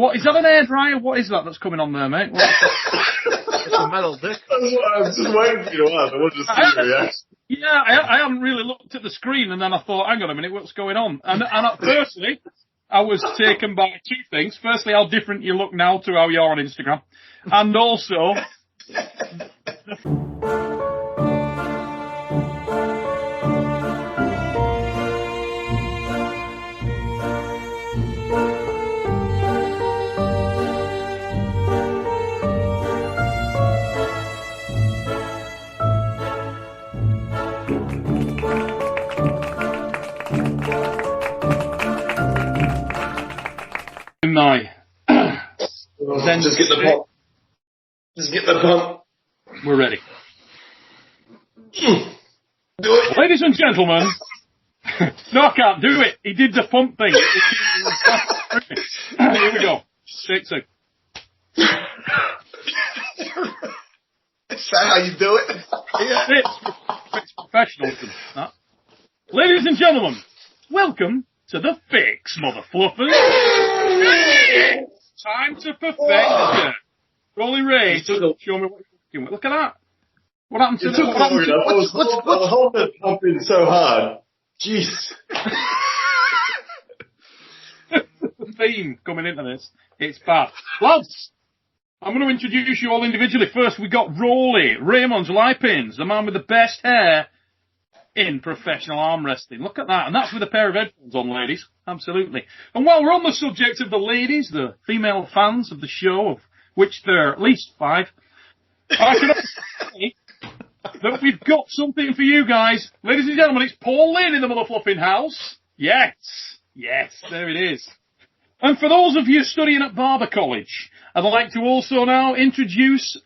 What is that, an hairdryer? What is that that's coming on there, mate? It's a metal dick. I was just waiting for you to ask. I wanted to see your reaction. Yeah, I haven't really looked at the screen, and then I thought, hang on a minute, what's going on? And firstly, I was taken by two things. Firstly, how different you look now to how you're on Instagram. And also... Then just get the pump. Just get the pump. We're ready. Do it. Ladies and gentlemen. No, I can't do it. He did the pump thing. Here we go. Take two. Is that how you do it? Yeah. It's professionalism. That. Ladies and gentlemen, welcome to the fix, mother fluffers. Time to perfection. Rolly Ray, show me what you're working with. Look at that. What happened to I was holding it pumping so hard. Jeez. The theme coming into this. It's bad. Lads, I'm going to introduce you all individually. First, we got Rolly, Raimonds, Liepins, the man with the best hair in professional arm wrestling. Look at that. And that's with a pair of headphones on, ladies. Absolutely. And while we're on the subject of the ladies, the female fans of the show, of which there are at least 5, I can say that we've got something for you guys. Ladies and gentlemen, it's Paul Linn in the mother fluffing house. Yes. Yes, there it is. And for those of you studying at Barber College, I'd like to also now introduce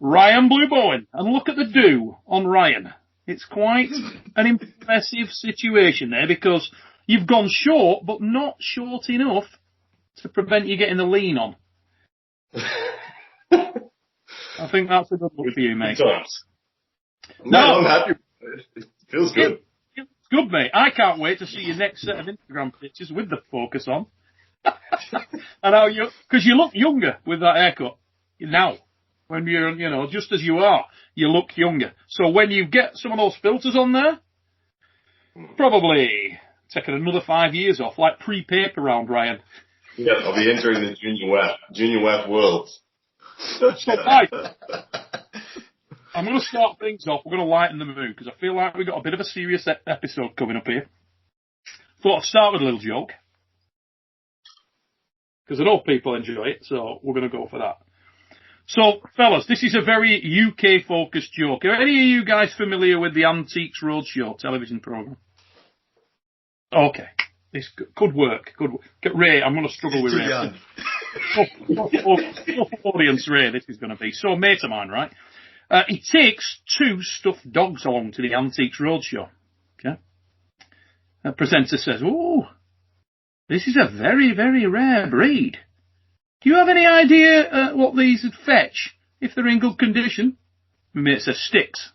Ryan Blue Bowen. And look at the do on Ryan. It's quite an impressive situation there because you've gone short, but not short enough to prevent you getting the lean on. I think that's a good look for you, mate. No, I'm happy. It feels good. It's good, mate. I can't wait to see your next set of Instagram pictures with the focus on. And how because you look younger with that haircut now. When you're, just as you are, you look younger. So when you get some of those filters on there, probably taking another 5 years off, like pre-paper round, Ryan. Yeah, I'll be entering the junior WAF worlds. So, right, I'm going to start things off. We're going to lighten the mood because I feel like we've got a bit of a serious episode coming up here. Thought I'd start with a little joke because I know people enjoy it, so we're going to go for that. So, fellas, this is a very UK-focused joke. Are any of you guys familiar with the Antiques Roadshow television programme? Okay. This could work. Ray, I'm going to struggle with Ray. Tough audience, Ray, this is going to be. So, a mate of mine, right? He takes 2 stuffed dogs along to the Antiques Roadshow. Okay? The presenter says, "Oh, this is a very, very rare breed. Do you have any idea what these would fetch if they're in good condition?" My mate says, "Sticks."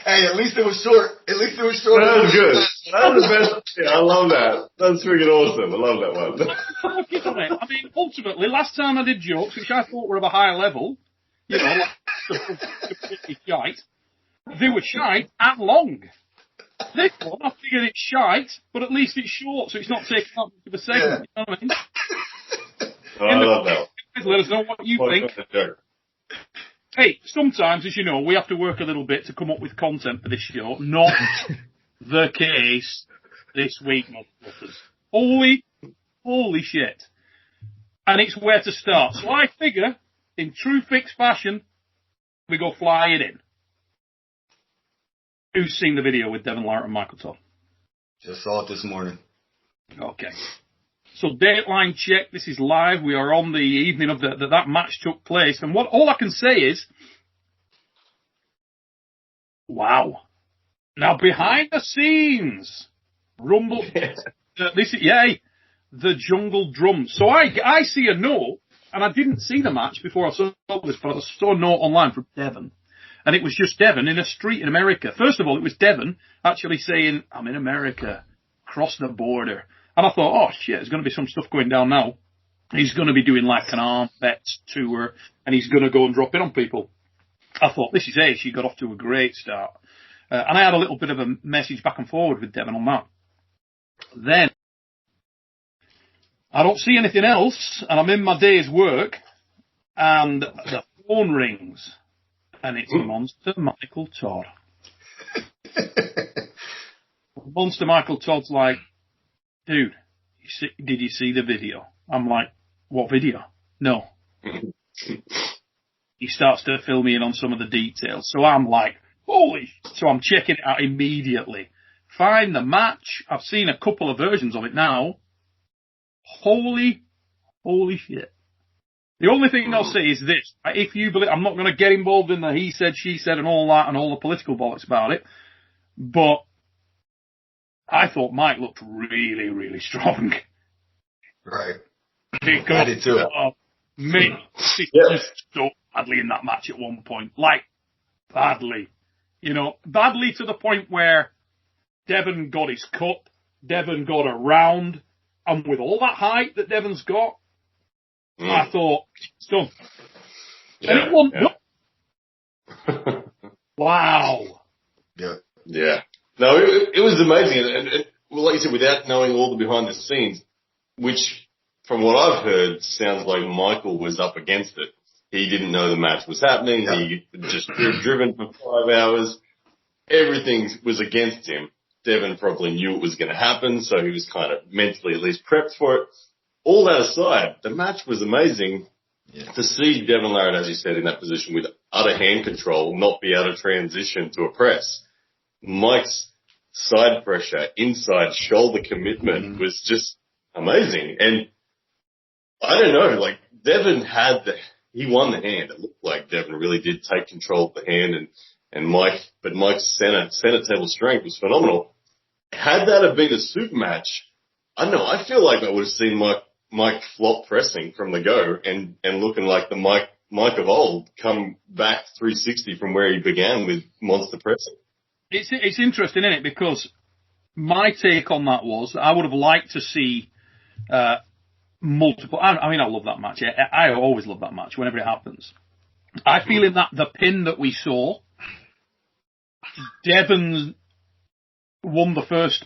Hey, at least it was short. That was good. That was the best. Yeah, I love that. That's freaking awesome. I love that one. I mean, ultimately, last time I did jokes, which I thought were of a higher level, like shite, they were shite and long. This one, I figured it's shite, but at least it's short, so it's not taking up much of a segment. You know what I mean? Oh, I love that. Let us know what you think. Hey, sometimes, as you know, we have to work a little bit to come up with content for this show. Not the case this week, motherfuckers. Holy shit. And it's where to start. So I figure, in true fix fashion, we go flying in. Who's seen the video with Devon and Michael, Tom? Just saw it this morning. Okay. So dateline check. This is live. We are on the evening of that match took place. And all I can say is, wow. Now behind the scenes, Rumble. The Jungle Drums. So I see a note, and I didn't see the match before I saw this, but I saw a note online from Devon. And it was just Devon in a street in America. First of all, it was Devon actually saying, "I'm in America. across the border. And I thought, oh shit, there's going to be some stuff going down now. He's going to be doing like an arm vets tour, and he's going to go and drop in on people. I thought, this is ace. She got off to a great start. And I had a little bit of a message back and forward with Devon on that. Then, I don't see anything else, and I'm in my day's work, and the phone rings, and it's Monster Michael Todd. Monster Michael Todd's like, dude, did you see the video? I'm like, what video? No. He starts to fill me in on some of the details. So I'm like, holy. So I'm checking it out immediately. Find the match. I've seen a couple of versions of it now. Holy shit. The only thing I'll say is this. If you believe, I'm not going to get involved in the he said, she said and all that and all the political bollocks about it. But I thought Mike looked really, really strong. Right. Because, I did too. Me, so badly in that match at one point. Like, badly. You know, badly to the point where Devon got his cup, Devon got a round, and with all that height that Devon's got, I thought, it's done. Yeah, and it won. Wow. Yeah. Yeah. No, it was amazing. And well, like you said, without knowing all the behind the scenes, which, from what I've heard, sounds like Michael was up against it. He didn't know the match was happening. Yeah. He just driven for 5 hours. Everything was against him. Devon probably knew it was going to happen, so he was kind of mentally at least prepped for it. All that aside, the match was amazing. Yeah. To see Devon Larratt, as you said, in that position with utter hand control, not be able to transition to a press. Mike's side pressure, inside shoulder commitment was just amazing. And I don't know, like Devon he won the hand. It looked like Devon really did take control of the hand and Mike's center table strength was phenomenal. Had that have been a super match, I don't know, I feel like I would have seen Mike flop pressing from the go and looking like the Mike of old come back 360 from where he began with monster pressing. It's interesting, isn't it? Because my take on that was I would have liked to see multiple. I mean, I love that match. I always love that match whenever it happens. I feel in that the pin that we saw, Devon won the first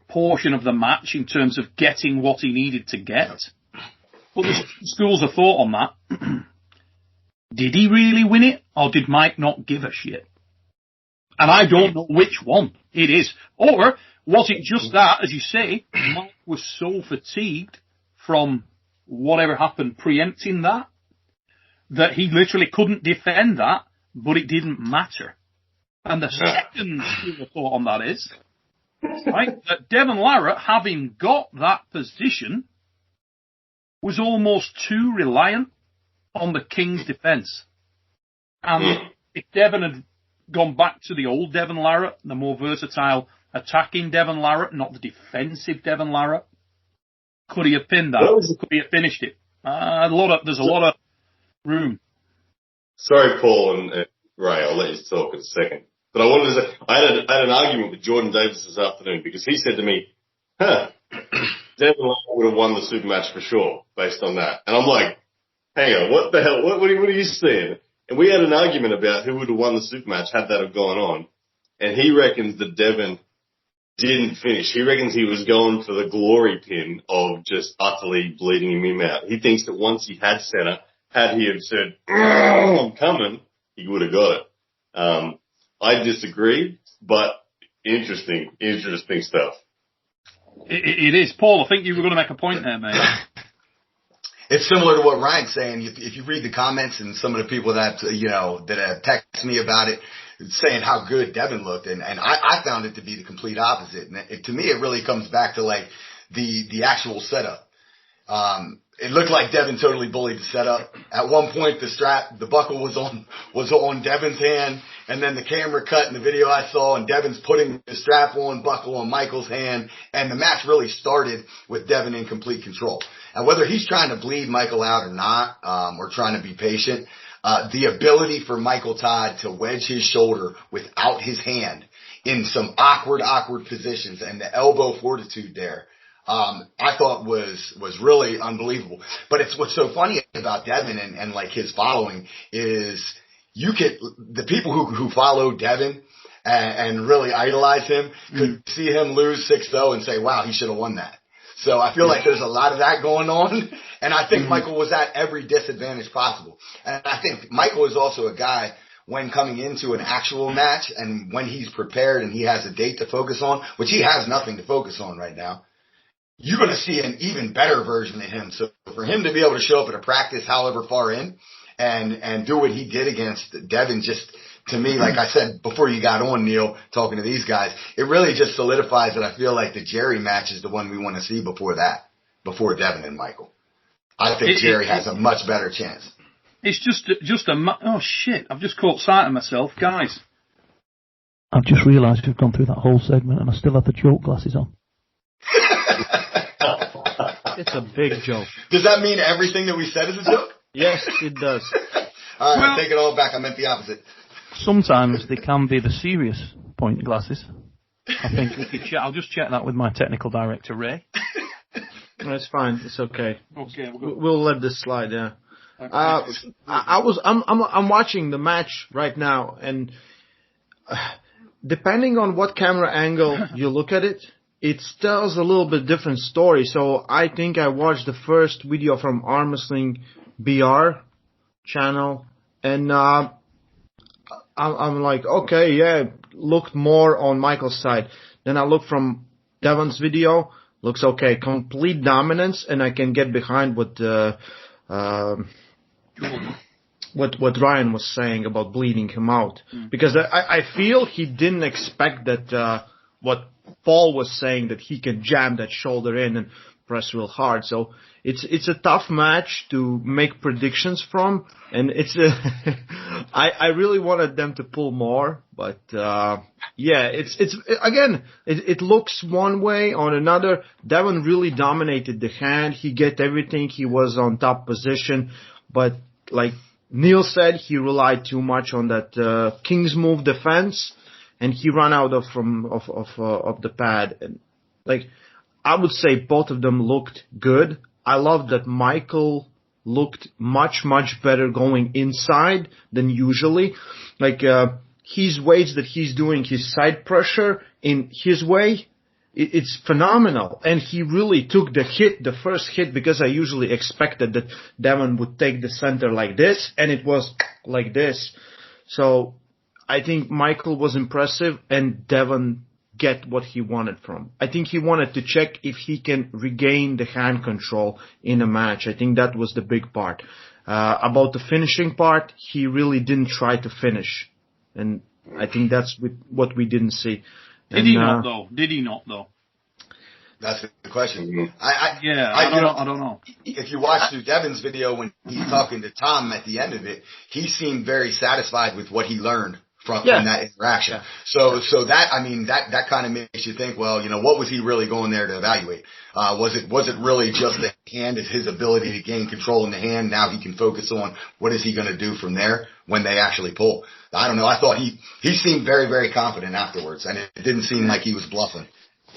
portion of the match in terms of getting what he needed to get. But there's schools of thought on that. Did he really win it, or did Mike not give a shit? And I don't know which one it is. Or was it just that, as you say, Mike was so fatigued from whatever happened preempting that he literally couldn't defend that, but it didn't matter. And the second school of thought on that is, right, that Devon Larratt, having got that position, was almost too reliant on the King's defence. And if Devon had gone back to the old Devon Larratt, the more versatile attacking Devon Larratt, not the defensive Devon Larratt, could he have pinned that? Could he have finished it? There's a lot of room. Sorry, Paul and Ray, I'll let you talk in a second. But I wanted to say, I had an argument with Jordan Davis this afternoon because he said to me, Devon Larratt would have won the super match for sure based on that. And I'm like, hang on, what the hell? What are you saying? And we had an argument about who would have won the super match had that have gone on. And he reckons that Devon didn't finish. He reckons he was going for the glory pin of just utterly bleeding him out. He thinks that once he had center, had he have said, I'm coming, he would have got it. I disagree, but interesting stuff. It is. Paul, I think you were going to make a point there, mate. It's similar to what Ryan's saying. If you read the comments and some of the people that have texted me about it, saying how good Devon looked, and I found it to be the complete opposite. And to me, it really comes back to like the actual setup. It looked like Devon totally bullied the setup. At one point, the buckle was on Devon's hand, and then the camera cut in the video I saw, and Devon's putting the strap-on buckle on Michael's hand, and the match really started with Devon in complete control. And whether he's trying to bleed Michael out or not, or trying to be patient, the ability for Michael Todd to wedge his shoulder without his hand in some awkward positions, and the elbow fortitude there, I thought was really unbelievable. But what's so funny about Devon and like his following is the people who follow Devon and really idolize him could see him lose 6-0 and say, wow, he should have won that. So I feel like there's a lot of that going on. And I think Michael was at every disadvantage possible. And I think Michael is also a guy, when coming into an actual match and when he's prepared and he has a date to focus on, which he has nothing to focus on right now, you're going to see an even better version of him. So for him to be able to show up at a practice however far in and do what he did against Devon, just to me, like I said before you got on, Neil, talking to these guys, it really just solidifies that I feel like the Jerry match is the one we want to see before Devon and Michael. I think Jerry has a much better chance. It's oh shit, I've just caught sight of myself, guys. I've just realised we've gone through that whole segment and I still have the joke glasses on. It's a big joke. Does that mean everything that we said is a joke? Yes, it does. All right, take it all back. I meant the opposite. Sometimes they can be the serious point glasses. I think I'll just check that with my technical director, Ray. That's fine. It's okay. Okay, we'll let this slide. Yeah. I'm watching the match right now, and depending on what camera angle you look at it, it tells a little bit different story. So I think I watched the first video from Armwrestling BR channel, and I'm like, okay, yeah, looked more on Michael's side. Then I look from Devon's video, looks okay, complete dominance, and I can get behind what Ryan was saying about bleeding him out. Because I feel he didn't expect that what Paul was saying, that he can jam that shoulder in and press real hard. So it's a tough match to make predictions from, and I really wanted them to pull more, but yeah, it looks one way. On another, Devon really dominated the hand. He get everything. He was on top position, but like Neil said, he relied too much on that King's move defense, and he ran out of the pad. And like, I would say both of them looked good. I love that Michael looked much better going inside than usually. Like his weights that he's doing, his side pressure in his way, it's phenomenal. And he really took the first hit, because I usually expected that Devon would take the center like this, and it was like this. So I think Michael was impressive, and Devon get what he wanted from. I think he wanted to check if he can regain the hand control in a match. I think that was the big part. About the finishing part, he really didn't try to finish. And I think that's what we didn't see. Did he not though? That's the question. I don't know. If you watch through Devon's video when he's talking to Tom at the end of it, he seemed very satisfied with what he learned from that interaction. So that kind of makes you think, well, what was he really going there to evaluate? Was it really just the hand, his ability to gain control in the hand? Now he can focus on what is he going to do from there when they actually pull. I don't know. I thought he seemed very, very confident afterwards, and it didn't seem like he was bluffing.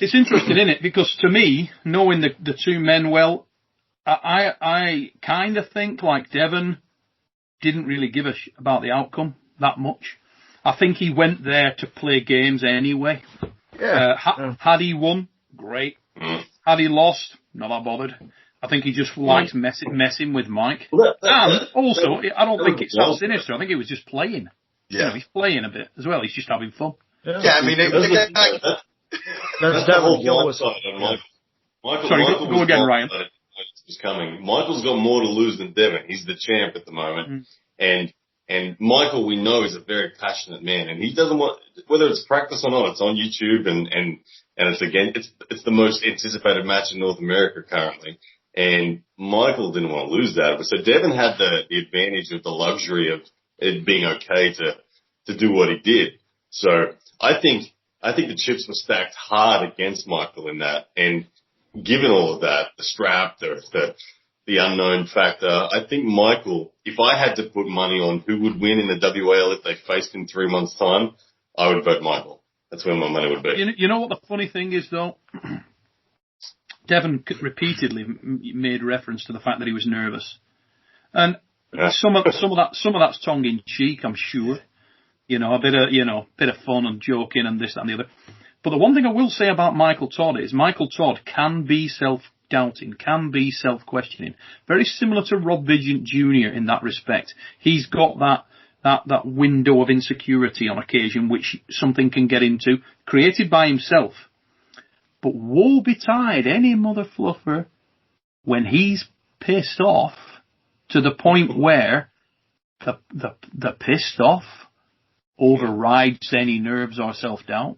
It's interesting, isn't it? Because to me, knowing the two men well, I kind of think like Devon didn't really give a about the outcome that much. I think he went there to play games anyway. Yeah. Had he won, great. Had he lost, not that bothered. I think he just likes messing with Mike. And also, I don't think it's that sinister. I think he was just playing. Yeah. He's playing a bit as well. He's just having fun. Yeah, I mean, that's definitely Sorry, go again, Ryan. Is coming. Michael's got more to lose than Devon. He's the champ at the moment, and Michael, we know, is a very passionate man, and he doesn't want, whether it's practice or not, it's on YouTube, and it's the most anticipated match in North America currently, and Michael didn't want to lose that, so Devon had the advantage of the luxury of it being okay to do what he did. So I think the chips were stacked hard against Michael in that, and given all of that, the strap, the unknown factor, I think Michael, if I had to put money on who would win in the WAL if they faced in 3 months' time, I would vote Michael. That's where my money would be. You know what the funny thing is, though? Devon repeatedly made reference to the fact that he was nervous, and some of that's tongue in cheek, I'm sure. A bit of fun and joking and this, that, and the other. But the one thing I will say about Michael Todd is Michael Todd can be self-doubting, can be self-questioning. Very similar to Rob Vigent Jr. in that respect. He's got that window of insecurity on occasion, which something can get into, created by himself. But woe betide any mother fluffer when he's pissed off to the point where the pissed off overrides any nerves or self-doubt.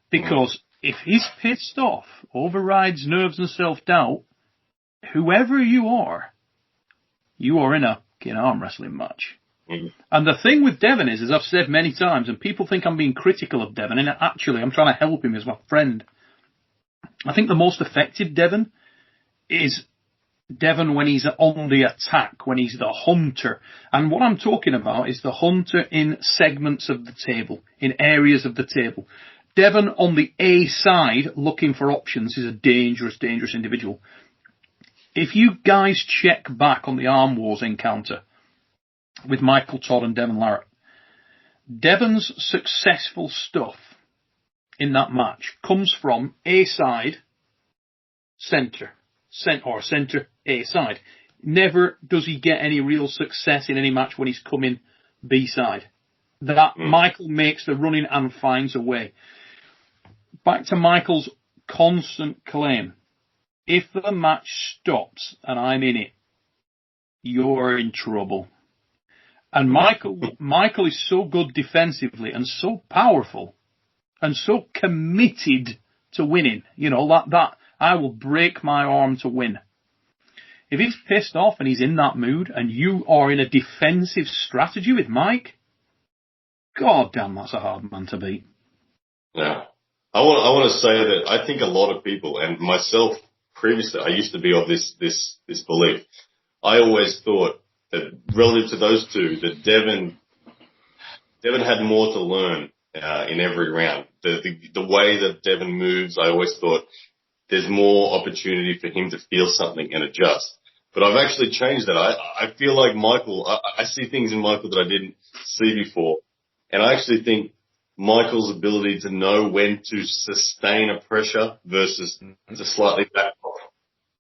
Because if he's pissed off overrides nerves and self-doubt, whoever you are in a arm wrestling match. Mm-hmm. And the thing with Devon is, as I've said many times, and people think I'm being critical of Devon, and actually I'm trying to help him as my friend. I think the most effective Devon is Devon when he's on the attack, when he's the hunter. And what I'm talking about is the hunter in segments of the table, in areas of the table. Devon on the A side, looking for options, is a dangerous, dangerous individual. If you guys check back on the Arm Wars encounter with Michael Todd and Devon Larratt, Devon's successful stuff in that match comes from A side, centre, A side. Never does he get any real success in any match when he's coming B side. Michael makes the running and finds a way. Back to Michael's constant claim. If the match stops and I'm in it, you're in trouble. And Michael is so good defensively and so powerful and so committed to winning. That I will break my arm to win. If he's pissed off and he's in that mood and you are in a defensive strategy with Mike, God damn, that's a hard man to beat. Yeah. I want to say that I think a lot of people, and myself previously, I used to be of this belief. I always thought that relative to those two, that Devon had more to learn in every round. The way that Devon moves, I always thought there's more opportunity for him to feel something and adjust. But I've actually changed that. I feel like Michael, I see things in Michael that I didn't see before. And I actually think Michael's ability to know when to sustain a pressure versus to slightly back off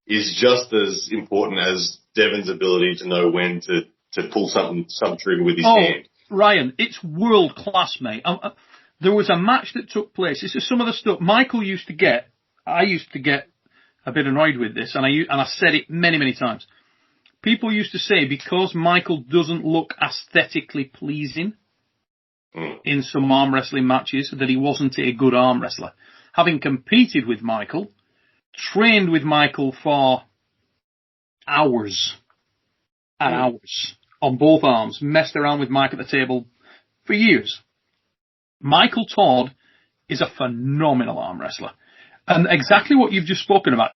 is just as important as Devon's ability to know when to pull some trigger with his hand. Ryan, it's world class, mate. There was a match that took place. This is some of the stuff Michael used to get. I used to get a bit annoyed with this, and I said it many, many times. People used to say because Michael doesn't look aesthetically pleasing in some arm wrestling matches, that he wasn't a good arm wrestler. Having competed with Michael, trained with Michael for hours and hours on both arms, messed around with Mike at the table for years. Michael Todd is a phenomenal arm wrestler. And exactly what you've just spoken about.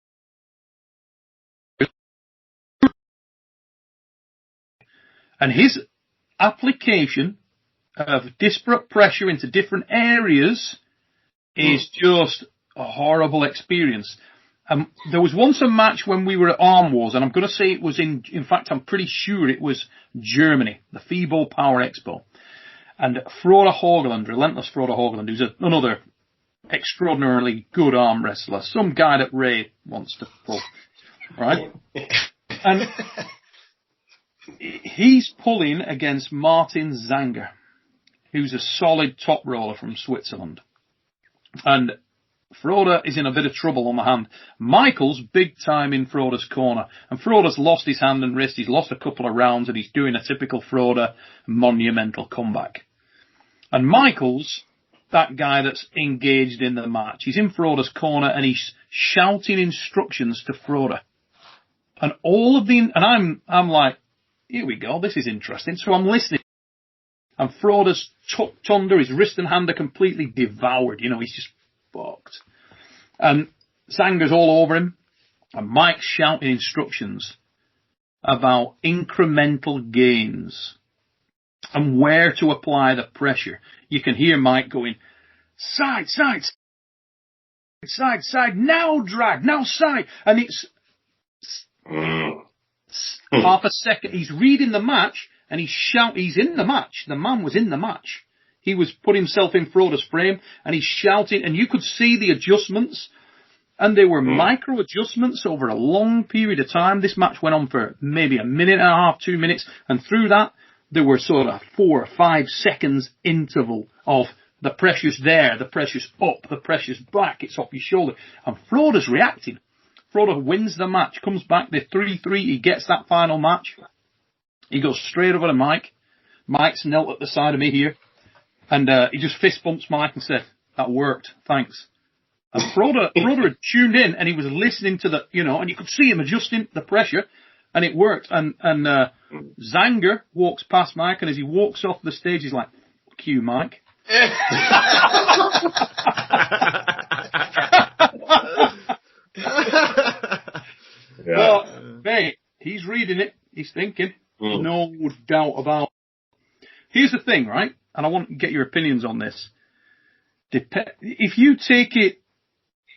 And his application of disparate pressure into different areas is just a horrible experience. There was once a match when we were at Arm Wars, and I'm going to say it was in fact, I'm pretty sure it was Germany, the FIBO Power Expo. And Frode Haugland, relentless Frode Haugland, who's another extraordinarily good arm wrestler, some guy that Ray wants to pull, right? And he's pulling against Martin Zanger, who's a solid top roller from Switzerland. And Frode is in a bit of trouble on the hand. Michael's big time in Frode's corner. And Frode's lost his hand and wrist. He's lost a couple of rounds and he's doing a typical Frode monumental comeback. And Michael's that guy that's engaged in the match. He's in Frode's corner and he's shouting instructions to Frode. And I'm like, here we go, this is interesting. So I'm listening. And Frode's tucked under, his wrist and hand are completely devoured. He's just fucked. And Zanger's all over him. And Mike's shouting instructions about incremental gains and where to apply the pressure. You can hear Mike going, side, now drag, now side. And it's half a second. He's reading the match and he's in the match. The man was in the match. He was put himself in Frodo's frame and he's shouting and you could see the adjustments and they were micro adjustments over a long period of time. This match went on for maybe a minute and a half, 2 minutes. And through that, there were sort of 4 or 5 seconds interval of the pressure's there, the pressure's up, the pressure's back, it's off your shoulder. And Frodo's reacting. Frodo wins the match, comes back, the 3-3, he gets that final match. He goes straight over to Mike. Mike's knelt at the side of me here. And he just fist bumps Mike and said, that worked, thanks. And Frodo had tuned in and he was listening to the, and you could see him adjusting the pressure and it worked. And Zanger walks past Mike and as he walks off the stage, he's like, fuck you, Mike. But, mate, he's reading it, he's thinking, no doubt about it. Here's the thing, right? And I want to get your opinions on this. If you take it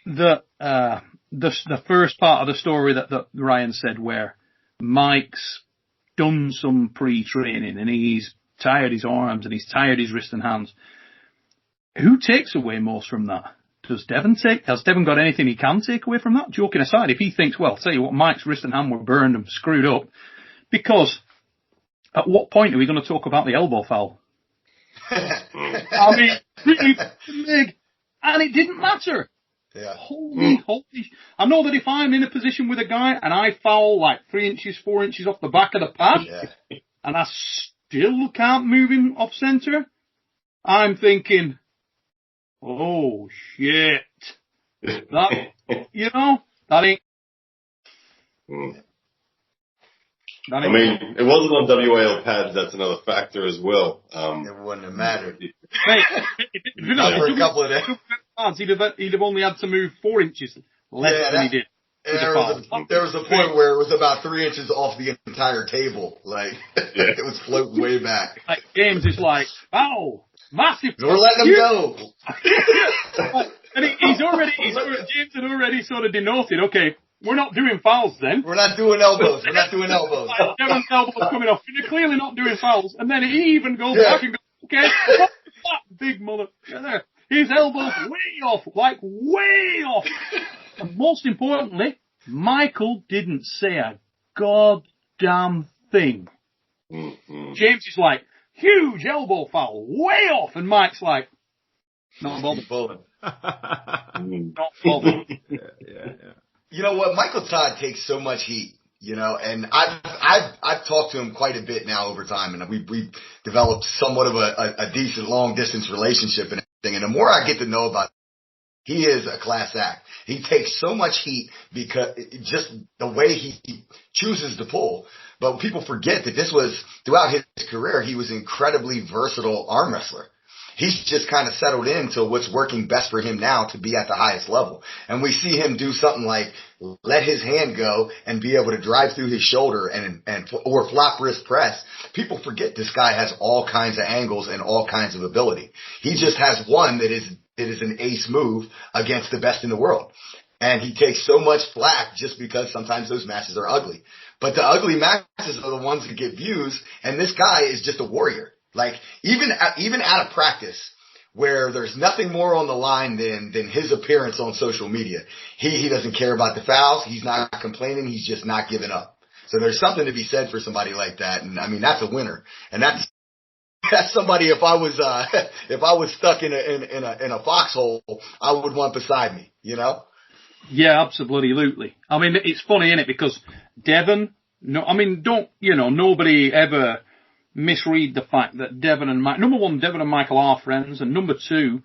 the first part of the story that Ryan said, where Mike's done some pre-training and he's tired his arms and he's tired his wrists and hands, who takes away most from that? Has Devon got anything he can take away from that? Joking aside, if he thinks, well, tell you what, Mike's wrist and hand were burned and screwed up, because at what point are we going to talk about the elbow foul? I mean, really big, and it didn't matter. Yeah. Holy. I know that if I'm in a position with a guy and I foul like 3 inches, 4 inches off the back of the pad, and I still can't move him off centre, I'm thinking, oh shit. That ain't. I mean, it wasn't on WAL pads. That's another factor as well. It wouldn't have mattered. Mate, for a couple of days. He'd have only had to move 4 inches less than he did. There was a point where it was about 3 inches off the entire table. Like, it was floating way back. Like, James is like, oh, massive. We're letting him go. And James had already sort of denoted, okay, we're not doing fouls then. We're not doing elbows. Like, Devon's elbows coming off. You're clearly not doing fouls. And then he even goes back and goes, okay, big mother. There. His elbows way off. And most importantly, Michael didn't say a goddamn thing. Mm-hmm. James is like, huge elbow foul, way off. And Mike's like, not bothered. Not bothered. Yeah. You know what? Michael Todd takes so much heat, and I've talked to him quite a bit now over time, and we developed somewhat of a decent long distance relationship and everything. And the more I get to know about him, he is a class act. He takes so much heat because just the way he chooses to pull. But people forget that this was throughout his career, he was an incredibly versatile arm wrestler. He's just kind of settled into what's working best for him now to be at the highest level. And we see him do something like let his hand go and be able to drive through his shoulder or flop wrist press. People forget this guy has all kinds of angles and all kinds of ability. He just has one that is an ace move against the best in the world. And he takes so much flack just because sometimes those matches are ugly. But the ugly matches are the ones that get views, and this guy is just a warrior. Like, even out of practice, where there's nothing more on the line than his appearance on social media, he doesn't care about the fouls. He's not complaining. He's just not giving up. So there's something to be said for somebody like that. And I mean, that's a winner. And that's somebody, if I was stuck in a foxhole, I would want beside me, Yeah, absolutely. I mean, it's funny, isn't it? Because Devon, nobody ever misread the fact that Devon and Michael, number one, Devon and Michael are friends, and number two,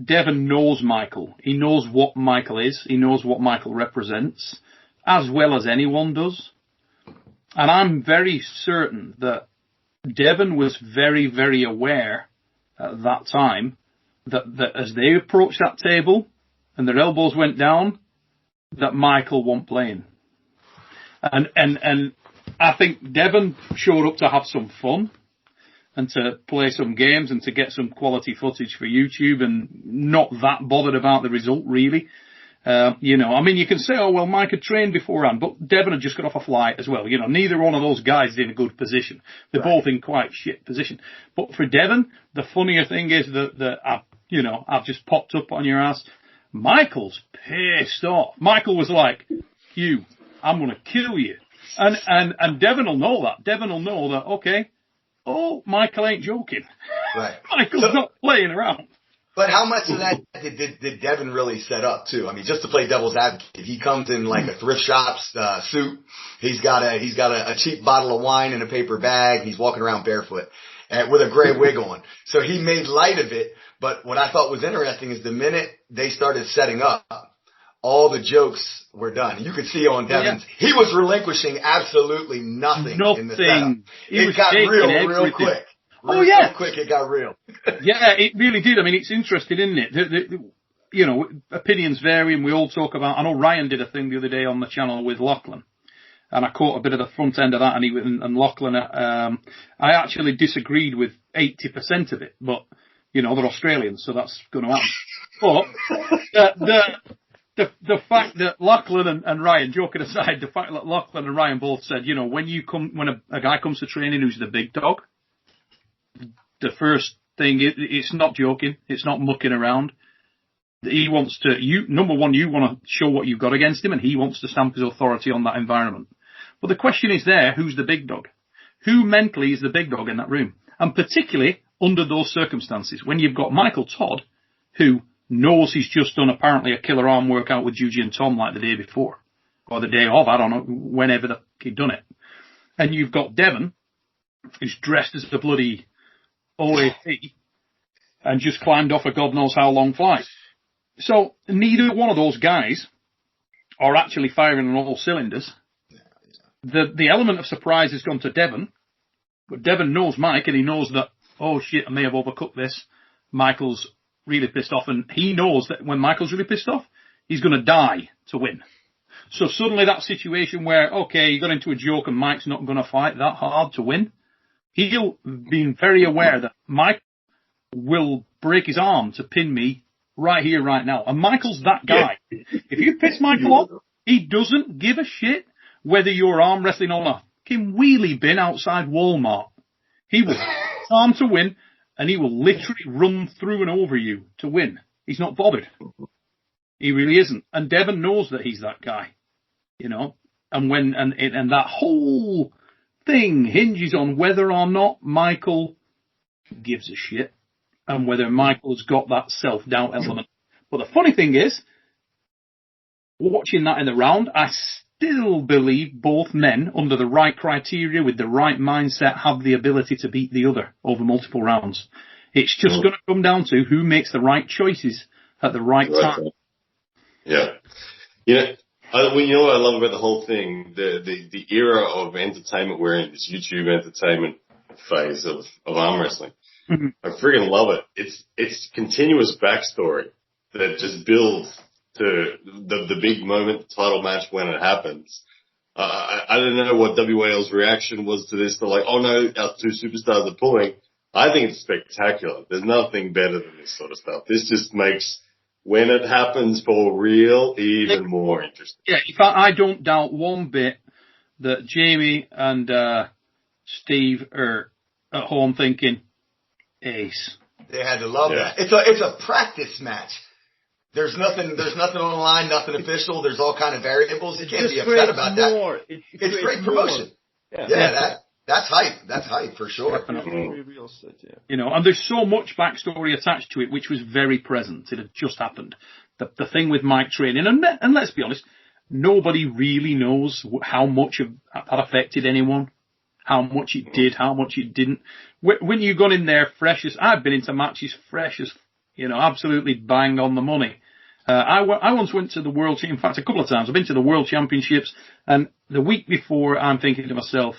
Devon knows Michael. He knows what Michael is. He knows what Michael represents, as well as anyone does. And I'm very certain that Devon was very, very aware at that time that as they approached that table and their elbows went down, that Michael wasn't playing. And I think Devon showed up to have some fun. and to play some games and to get some quality footage for YouTube and not that bothered about the result, really. You know, I mean, you can say, oh, well, Mike had trained beforehand, but Devon had just got off a flight as well. You know, neither one of those guys is in a good position. They're both in quite shit position. But for Devon, the funnier thing is that I've just popped up on your ass. Michael's pissed off. Michael was like, Hugh, I'm going to kill you. And Devon will know that. Devon will know that, okay, Michael ain't joking. Right. Michael's not playing around. But how much of that did Devon really set up too? I mean, just to play devil's advocate, he comes in like a thrift shop suit. He's got a cheap bottle of wine in a paper bag. He's walking around barefoot and with a gray wig on. So he made light of it. But what I thought was interesting is the minute they started setting up, all the jokes were done. You could see on Devon's, he was relinquishing absolutely nothing in the setup. It got real quick. Quick, it got real. Yeah, it really did. I mean, it's interesting, isn't it? You know, opinions vary, and we all talk about. I know Ryan did a thing the other day on the channel with Lachlan, and I caught a bit of the front end of that. And Lachlan, I actually disagreed with 80% of it, but you know, they're Australians, so that's going to happen. But the fact that Lachlan and Ryan, joking aside, the fact that Lachlan and Ryan both said, you know, when a guy comes to training who's the big dog. The first thing, it's not joking. It's not mucking around. He wants to, number one, you want to show what you've got against him, and he wants to stamp his authority on that environment. But the question is there, who's the big dog? Who mentally is the big dog in that room? And particularly under those circumstances, when you've got Michael Todd, who knows he's just done apparently a killer arm workout with Juji and Tom like the day before, or the day of, I don't know, whenever he'd done it. And you've got Devon, who's dressed as a bloody OAP and just climbed off a God knows how long flight. So neither one of those guys are actually firing on all cylinders. The element of surprise has gone to Devon, but Devon knows Mike and he knows that, oh shit, I may have overcooked this. Michael's really pissed off, and he knows that when Michael's really pissed off, he's going to die to win. So suddenly that situation where, okay, you got into a joke and Mike's not going to fight that hard to win, he'll be very aware that Mike will break his arm to pin me right here, right now. And Michael's that guy. Yeah. If you piss Michael off, he doesn't give a shit whether you're arm wrestling on a fucking wheelie bin outside Walmart. He will arm to win, and he will literally run through and over you to win. He's not bothered. He really isn't. And Devon knows that he's that guy, you know. And and that whole thing hinges on whether or not Michael gives a shit and whether Michael's got that self-doubt element. But the funny thing is, watching that in the round, I still believe both men, under the right criteria, with the right mindset, have the ability to beat the other over multiple rounds. It's just going to come down to who makes the right choices at the right time. Yeah. You know what I love about the whole thing? The era of entertainment we're in, this YouTube entertainment phase of arm wrestling. Mm-hmm. I freaking love it. It's continuous backstory that just builds to the big moment, the title match when it happens. I don't know what WAL's reaction was to this. They're like, oh no, our two superstars are pulling. I think it's spectacular. There's nothing better than this sort of stuff. This just makes, when it happens for real, even more interesting. Yeah, in fact, I don't doubt one bit that Jamie and Steve are at home thinking, ace. They had to love that. It's a practice match. There's nothing on the line, nothing official. There's all kind of variables. You can't be upset about that. It's great promotion. Yeah, that's hype. That's hype for sure. You know, and there's so much backstory attached to it, which was very present. It had just happened. The thing with Mike training, and let's be honest, nobody really knows how much that affected anyone, how much it did, how much it didn't. When you got in there fresh as, I've been into matches fresh as, you know, absolutely bang on the money. I once went to the World, in fact, a couple of times. I've been to the World Championships, and the week before, I'm thinking to myself,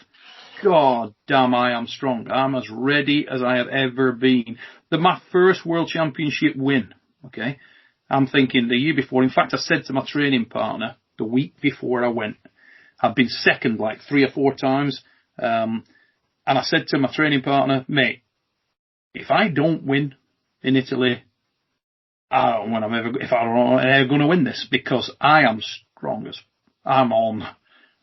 God damn, I am strong. I'm as ready as I have ever been. My first World Championship win, okay? I'm thinking the year before, in fact, I said to my training partner the week before I went, I've been second like 3 or 4 times, and I said to my training partner, mate, if I don't win in Italy, I don't know if I'm ever going to win this, because I am strong as I'm on.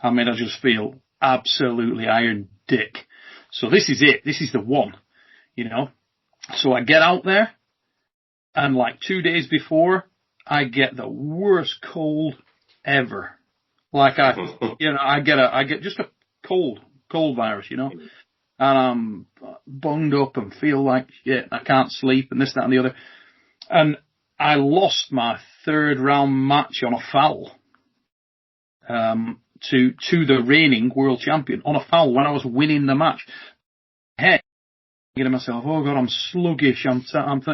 I mean, I just feel absolutely iron dick. So this is it. This is the one, you know. So I get out there, and like 2 days before, I get the worst cold ever. Like I get just a cold virus, you know. And I'm bunged up and feel like shit. I can't sleep and this, that, and the other. And I lost my 3rd round match on a foul to the reigning world champion on a foul when I was winning the match. Head, thinking to myself, oh God, I'm sluggish. I'm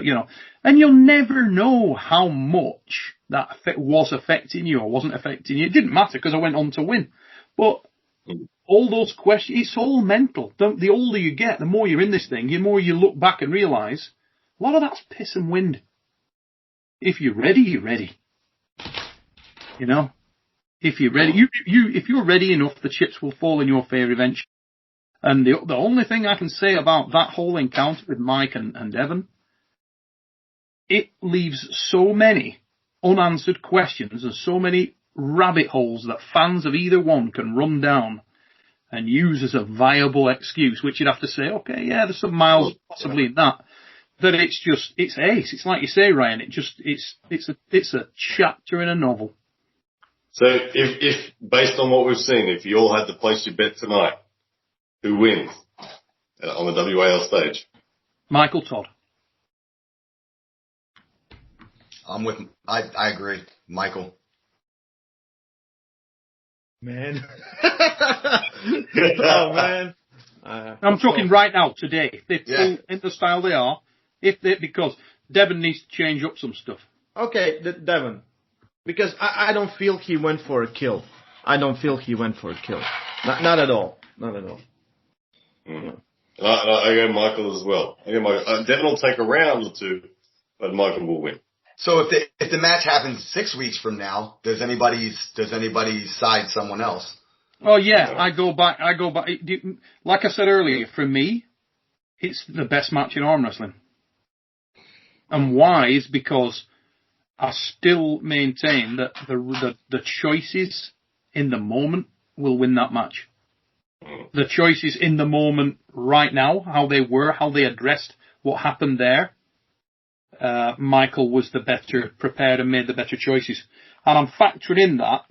you know, and you'll never know how much that was affecting you or wasn't affecting you. It didn't matter because I went on to win. But all those questions, it's all mental. The older you get, the more you're in this thing, the more you look back and realise a lot of that's piss and wind. If you're ready, you're ready. You know, if you're ready, if you're ready enough, the chips will fall in your favour eventually. And the only thing I can say about that whole encounter with Mike and Devon, it leaves so many unanswered questions and so many rabbit holes that fans of either one can run down and use as a viable excuse, which you'd have to say, okay, yeah, there's some miles possibly in that. That it's ace. It's like you say, Ryan. It's a chapter in a novel. So if based on what we've seen, if you all had to place your bet tonight, who wins on the WAL stage? Michael Todd. I agree, Michael. Man. Oh man. I'm talking right now, today. If they're in the style they are, because Devon needs to change up some stuff. Okay, Devon. Because I don't feel he went for a kill. Not at all. Not at all. Mm. I go Michael as well. Devon will take a round or two, but Michael will win. So if the match happens 6 weeks from now, does anybody side someone else? Oh yeah, I go back. Like I said earlier, for me, it's the best match in arm wrestling. And why is because I still maintain that the choices in the moment will win that match. The choices in the moment right now, how they addressed what happened there. Michael was the better prepared and made the better choices. And I'm factoring in that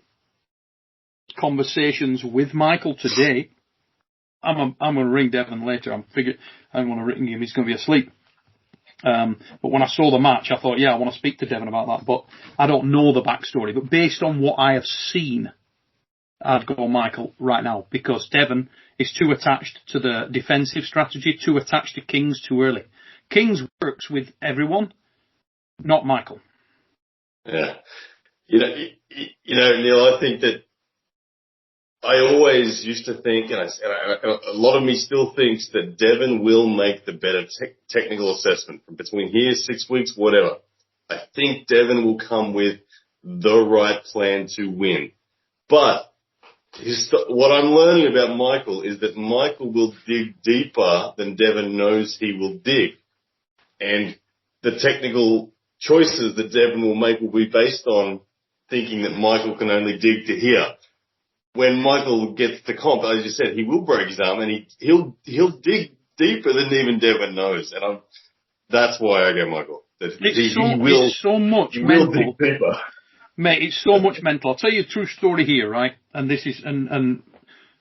conversations with Michael today. I'm going to ring Devon later. I'm going to ring him. He's going to be asleep. But when I saw the match, I thought, yeah, I want to speak to Devon about that. But I don't know the backstory. But based on what I have seen, I'd go Michael right now, because Devon is too attached to the defensive strategy, too attached to Kings too early. Kings works with everyone, not Michael. Yeah. You know, Neil, I think that I always used to think, and a lot of me still thinks that Devon will make the better technical assessment from between here, 6 weeks, whatever. I think Devon will come with the right plan to win. But what I'm learning about Michael is that Michael will dig deeper than Devon knows he will dig. And the technical choices that Devon will make will be based on thinking that Michael can only dig to here. When Michael gets the comp, as you said, he will break his arm and he'll dig deeper than even Devon knows. And that's why I go Michael. It's so much mental. Mate, it's so much mental. I'll tell you a true story here, right? And this is, and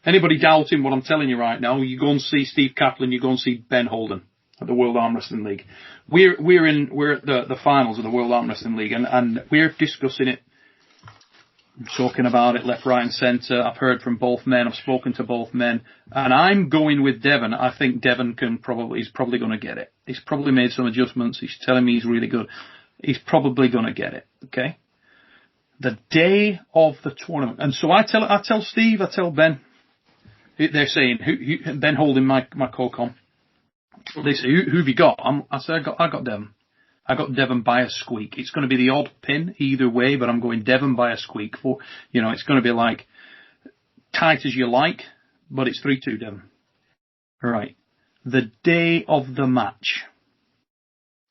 anybody doubting what I'm telling you right now, you go and see Steve Kaplan, you go and see Ben Holden at the World Arm Wrestling League. We're at the finals of the World Arm Wrestling League, and we're discussing it, talking about it left, right, and centre. I've heard from both men. I've spoken to both men, and I'm going with Devon. I think Devon he's probably going to get it. He's probably made some adjustments. He's telling me he's really good. He's probably going to get it. Okay. The day of the tournament, and so I tell Steve, I tell Ben. They're saying Ben Holden, my co-com. They say, who have you got? I said, I got Devon. I got Devon by a squeak. It's going to be the odd pin either way, but I'm going Devon by a squeak. It's going to be like tight as you like, but it's 3-2 Devon. Right. The day of the match,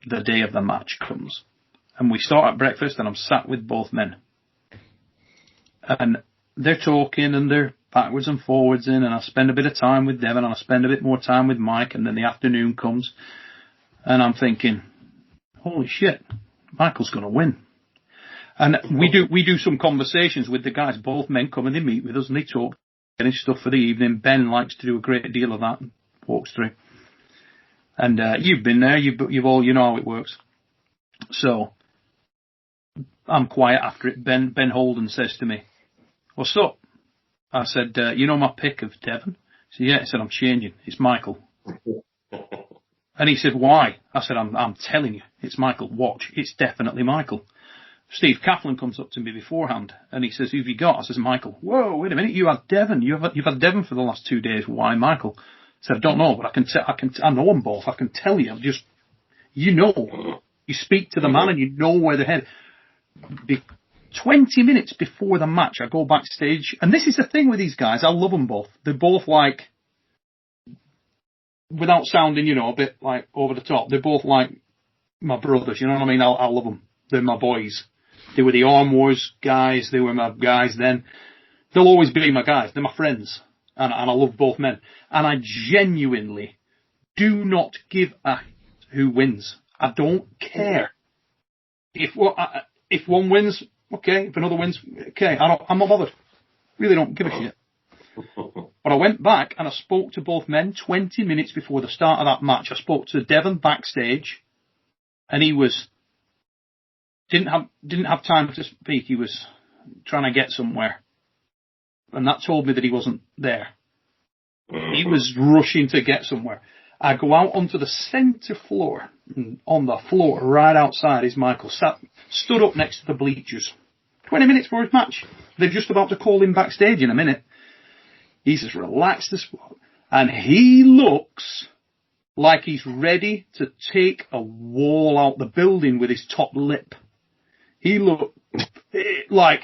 the day of the match comes. And we start at breakfast and I'm sat with both men. And they're talking and they're backwards and forwards and I spend a bit of time with Devon and I spend a bit more time with Mike, and then the afternoon comes and I'm thinking, holy shit, Michael's going to win. And we do some conversations with the guys. Both men come and they meet with us and they talk, finish stuff for the evening. Ben likes to do a great deal of that and walks through. And you've been there, you've all, you know how it works. So I'm quiet after it. Ben Holden says to me, what's up? I said, you know my pick of Devon? He said, yeah. He said, I'm changing. It's Michael. And he said, why? I said, I'm telling you, it's Michael. Watch. It's definitely Michael. Steve Kaplan comes up to me beforehand and he says, who've you got? I says, Michael. Whoa, wait a minute. You had Devon. You've had Devon for the last 2 days. Why Michael? I said, I don't know, but I know them both. I can tell you. You know, you speak to the man and you know where they're headed. 20 minutes before the match, I go backstage, and this is the thing with these guys. I love them both. They're both like, without sounding, a bit like over the top, they're both like my brothers. You know what I mean? I love them. They're my boys. They were the Arm Wars guys. They were my guys then. They'll always be my guys. They're my friends. And I love both men. And I genuinely do not give a who wins. I don't care. If one wins, okay. If another wins, okay. I'm not bothered. Really don't give a shit. But I went back and I spoke to both men 20 minutes before the start of that match. I spoke to Devon backstage, and he didn't have time to speak. He was trying to get somewhere. And that told me that he wasn't there. He was rushing to get somewhere. I go out onto the centre floor, and on the floor right outside is Michael, stood up next to the bleachers. 20 minutes for his match. They're just about to call him backstage in a minute. He's as relaxed as fuck. And he looks like he's ready to take a wall out the building with his top lip. He looked like,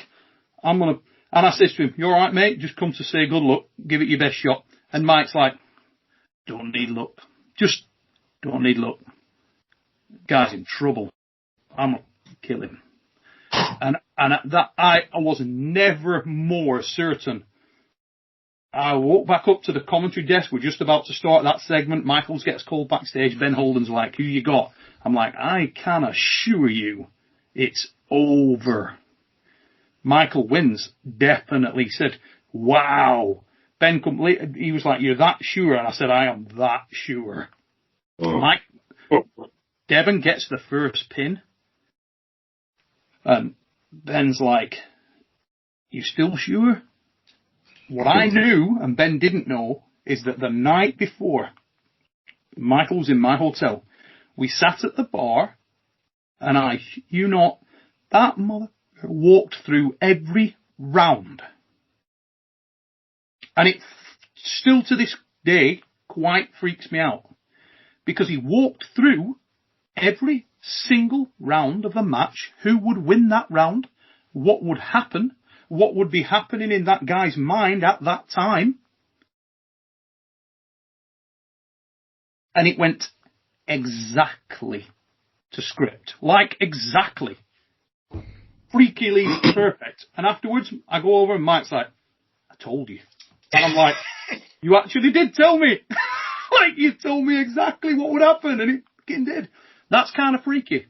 and I says to him, you alright mate? Just come to say good luck, give it your best shot. And Mike's like, don't need luck. Just don't need luck. Guy's in trouble. I'm gonna kill him. And that I was never more certain. I walk back up to the commentary desk. We're just about to start that segment. Michaels gets called backstage. Ben Holden's like, who you got? I'm like, I can assure you it's over. Michael wins. Definitely. He said, wow. Ben he was like, you're that sure? And I said, I am that sure. Devon gets the first pin. And Ben's like, you still sure? What I knew, and Ben didn't know, is that the night before, Michael was in my hotel. We sat at the bar, and that mother walked through every round. And it still to this day quite freaks me out. Because he walked through every single round of the match, who would win that round, what would happen, what would be happening in that guy's mind at that time. And it went exactly to script. Like exactly. Freakily perfect. And afterwards, I go over and Mike's like, I told you. And I'm like, you actually did tell me. Like, you told me exactly what would happen, and it fucking did. That's kind of freaky.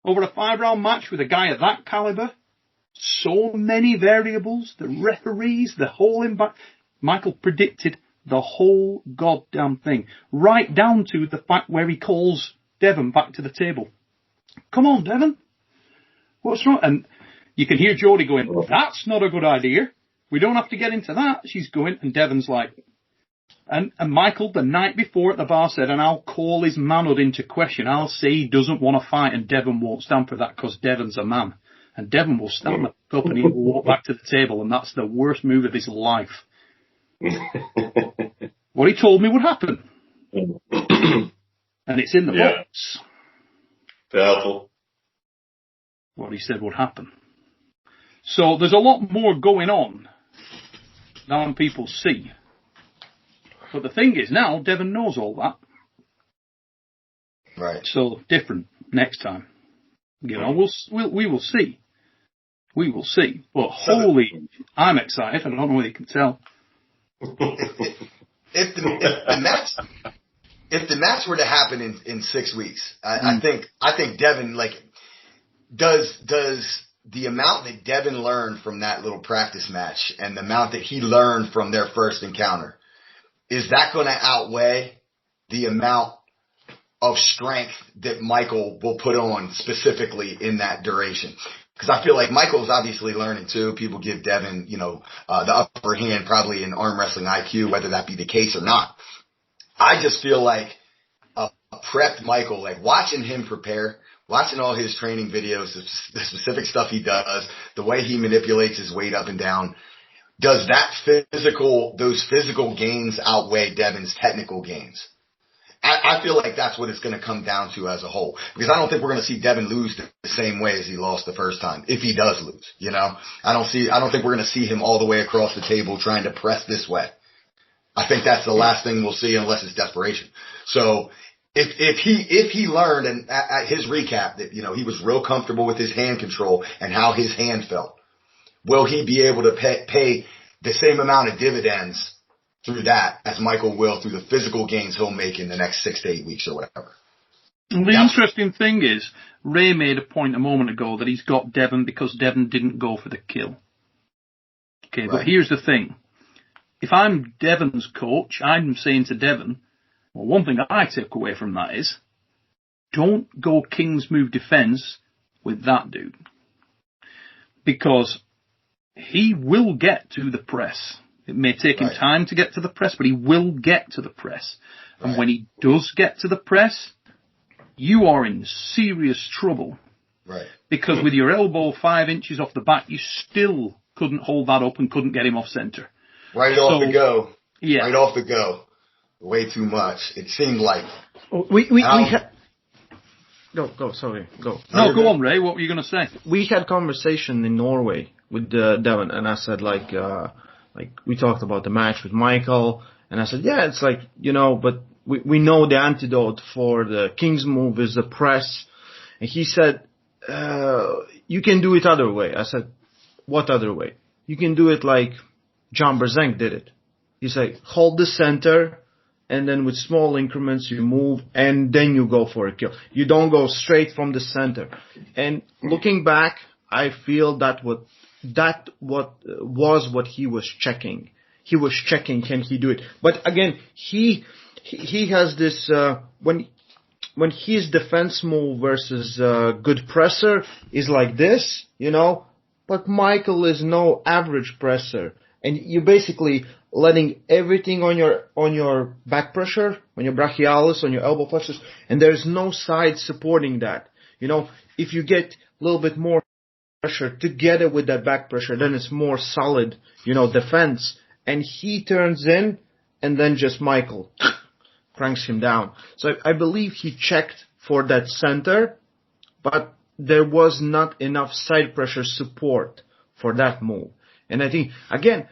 Over a 5-round match with a guy of that caliber, so many variables, the referees, the whole impact. Michael predicted the whole goddamn thing, right down to the fact where he calls Devon back to the table. Come on, Devon. What's wrong? And you can hear Jodie going, that's not a good idea. We don't have to get into that. She's going, and Devon's like, and Michael the night before at the bar said, and I'll call his manhood into question. I'll say he doesn't want to fight, and Devon won't stand for that because Devon's a man. And Devon will stand up and he will walk back to the table, and that's the worst move of his life. What he told me would happen. And it's in the box. Powerful. What he said would happen. So there's a lot more going on than people see. But the thing is now, Devon knows all that. Right. So different next time. We will see. We will see. But holy, I'm excited. I don't know whether you can tell. If the match were to happen in 6 weeks, I think Devon, like, does the amount that Devon learned from that little practice match and the amount that he learned from their first encounter, is that going to outweigh the amount of strength that Michael will put on specifically in that duration? Because I feel like Michael's obviously learning too. People give Devon, the upper hand probably in arm wrestling IQ, whether that be the case or not. I just feel like a prepped Michael, like watching him prepare, watching all his training videos, the specific stuff he does, the way he manipulates his weight up and down, does those physical gains outweigh Devon's technical gains? I feel like that's what it's going to come down to as a whole, because I don't think we're going to see Devon lose the same way as he lost the first time, if he does lose. I don't think we're going to see him all the way across the table trying to press this way. I think that's the last thing we'll see unless it's desperation. So if he learned, and at his recap, that he was real comfortable with his hand control and how his hand felt, will he be able to pay the same amount of dividends through that as Michael will through the physical gains he'll make in the next 6 to 8 weeks or whatever? And the interesting thing is, Ray made a point a moment ago that he's got Devon because Devon didn't go for the kill. Okay, right. But here's the thing. If I'm Devon's coach, I'm saying to Devon, well, one thing I take away from that is, don't go King's move defense with that dude. Because he will get to the press. It may take him time to get to the press, but he will get to the press. And when he does get to the press, you are in serious trouble. Right. Because with your elbow 5 inches off the back, you still couldn't hold that up and couldn't get him off center. Off the go. Yeah. Right off the go. Way too much. It seemed like. We had. Go. Sorry, go. No, go on, Ray. What were you going to say? We had conversation in Norway with Devon, and I said like we talked about the match with Michael, and I said, yeah, it's like, but we know the antidote for the King's move is the press. And he said, you can do it other way. I said, what other way? You can do it like John Brzenk did it. He's like, hold the center, and then with small increments you move, and then you go for a kill. You don't go straight from the center. And looking back, I feel that was what he was checking. He was checking, can he do it? But again, he has this when his defense move versus good presser is like this, but Michael is no average presser, and you basically letting everything on your back pressure, on your brachialis, on your elbow flexors, and there's no side supporting that. If you get a little bit more pressure together with that back pressure, then it's more solid, defense. And he turns in, and then just Michael cranks him down. So I believe he checked for that center, but there was not enough side pressure support for that move. And I think, again,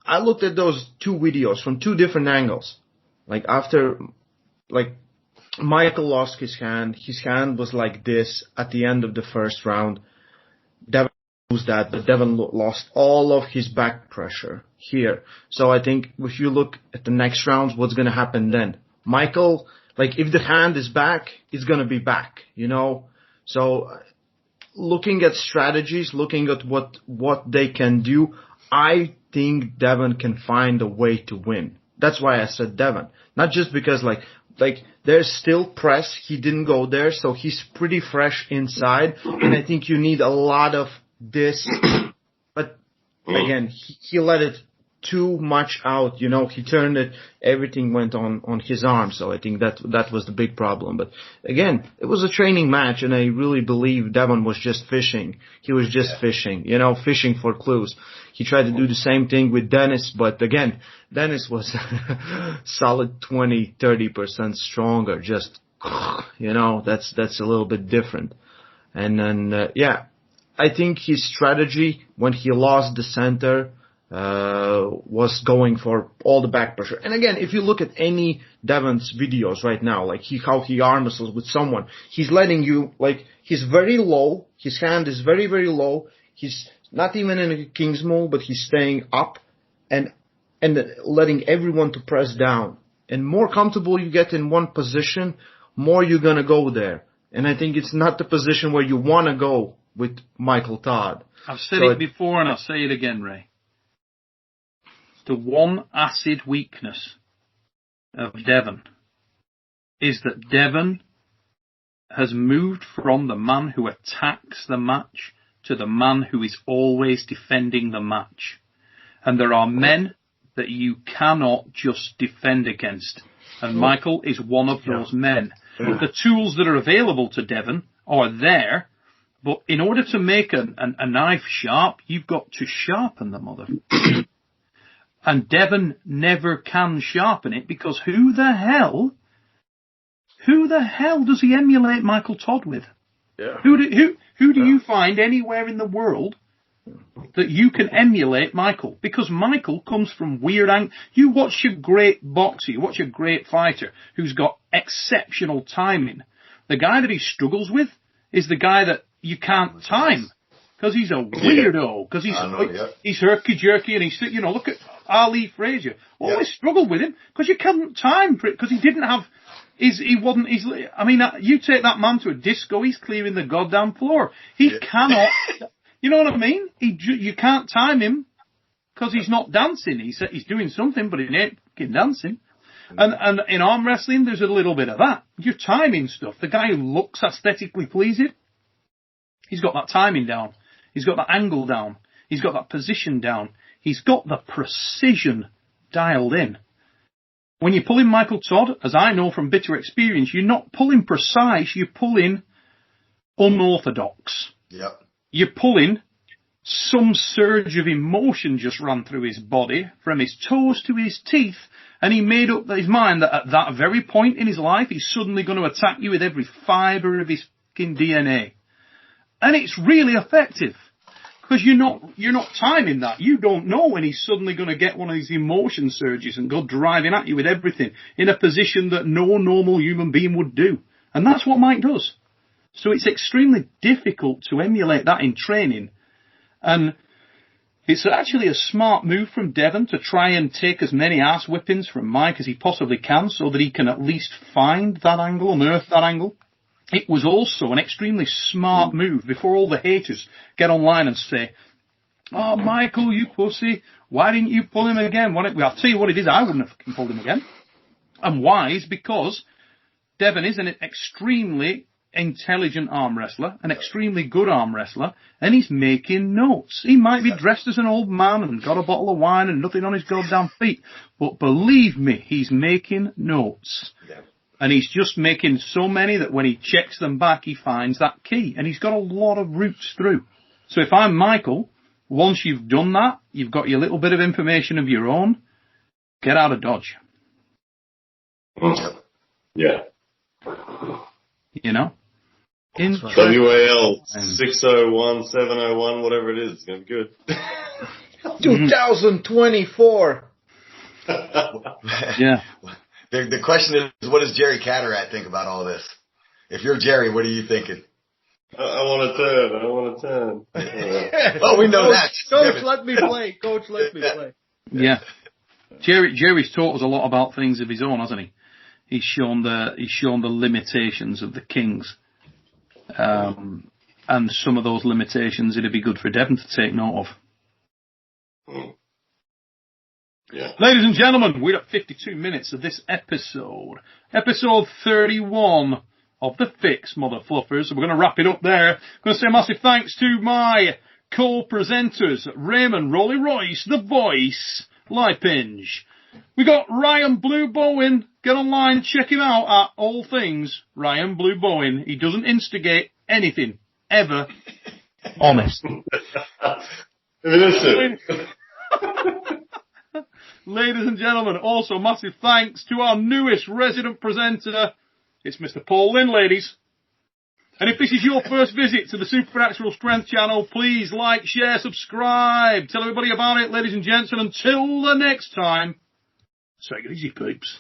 I looked at those 2 videos from 2 different angles. After Michael lost his hand was like this at the end of the first round. Devon lose that, but Devon lost all of his back pressure here. So I think if you look at the next rounds, what's going to happen then? Michael, if the hand is back, it's going to be back, So looking at strategies, looking at what they can do, I think Devon can find a way to win. That's why I said Devon. Not just because there's still press. He didn't go there, so he's pretty fresh inside. And I think you need a lot of this. But again, he let it too much out. He turned it. Everything went on his arm. So I think that was the big problem. But again, it was a training match, and I really believe Devon was just fishing. He was just fishing, fishing for clues. He tried to do the same thing with Dennis, but again, Dennis was solid 20-30% stronger. Just, that's a little bit different. And then, I think his strategy when he lost the center, was going for all the back pressure. And again, if you look at any Devon's videos right now, like how he arm wrestles with someone, he's letting you, like, he's very low, his hand is very, very low, he's not even in a king's move, but he's staying up and letting everyone to press down. And more comfortable you get in one position, more you're gonna go there. And I think it's not the position where you wanna go with Michael Todd. I've said it before and I'll say it again, Ray. The one acid weakness of Devon is that Devon has moved from the man who attacks the match to the man who is always defending the match. And there are men that you cannot just defend against. And Michael is one of those men. The tools that are available to Devon are there, but in order to make a knife sharp, you've got to sharpen the mother. And Devon never can sharpen it because who the hell does he emulate Michael Todd with? Yeah. Who do you find anywhere in the world that you can emulate Michael? Because Michael comes from weird You watch a great boxer, you watch a great fighter who's got exceptional timing. The guy that he struggles with is the guy that you can't time because he's a weirdo. Because he's herky-jerky and he's, look at Ali Frazier. Always struggled with him because you couldn't time for it because he didn't have. You take that man to a disco, he's clearing the goddamn floor. He cannot. You know what I mean? You can't time him because he's not dancing. He's doing something, but he ain't fucking dancing. And in arm wrestling, there's a little bit of that. You're timing stuff. The guy who looks aesthetically pleasing, he's got that timing down. He's got that angle down. He's got that position down. He's got the precision dialed in. When you're pulling Michael Todd, as I know from bitter experience, you're not pulling precise, you're pulling unorthodox. Yep. You're pulling some surge of emotion just ran through his body, from his toes to his teeth, and he made up his mind that at that very point in his life, he's suddenly going to attack you with every fibre of his fucking DNA. And it's really effective. Because you're not timing that. You don't know when he's suddenly going to get one of these emotion surges and go driving at you with everything in a position that no normal human being would do. And that's what Mike does. So it's extremely difficult to emulate that in training. And it's actually a smart move from Devon to try and take as many ass whippings from Mike as he possibly can so that he can at least find that angle, unearth that angle. It was also an extremely smart move before all the haters get online and say, "Oh, Michael, you pussy, why didn't you pull him again?" I'll tell you what it is, I wouldn't have fucking pulled him again. And why is because Devon is an extremely intelligent arm wrestler, an extremely good arm wrestler, and he's making notes. He might be dressed as an old man and got a bottle of wine and nothing on his goddamn feet, but believe me, he's making notes. Yeah. And he's just making so many that when he checks them back, he finds that key. And he's got a lot of routes through. So if I'm Michael, once you've done that, you've got your little bit of information of your own, get out of Dodge. Yeah. You know? WAL 601, 701, whatever it is, it's going to be good. 2024. Yeah. The question is, what does Jerry Cataract think about all this? If you're Jerry, what are you thinking? I want to turn. Well, we know that. Coach, let me play. Coach, let me play. Yeah. Jerry's taught us a lot about things of his own, hasn't he? He's shown the limitations of the Kings. And some of those limitations it'd be good for Devon to take note of. Yeah. Ladies and gentlemen, we're at 52 minutes of this episode. Episode 31 of The Fix, Mother Fluffers. We're going to wrap it up there. I'm going to say a massive thanks to my co-presenters, Raymond Rolly Royce, The Voice, Liepins. We got Ryan Blue Bowen. Get online, check him out at All Things Ryan Blue Bowen. He doesn't instigate anything, ever. Honest. Listen. Ladies and gentlemen, also massive thanks to our newest resident presenter. It's Mr. Paul Linn, ladies. And if this is your first visit to the Supernatural Strength channel, please like, share, subscribe. Tell everybody about it, ladies and gents. And until the next time, take it easy, peeps.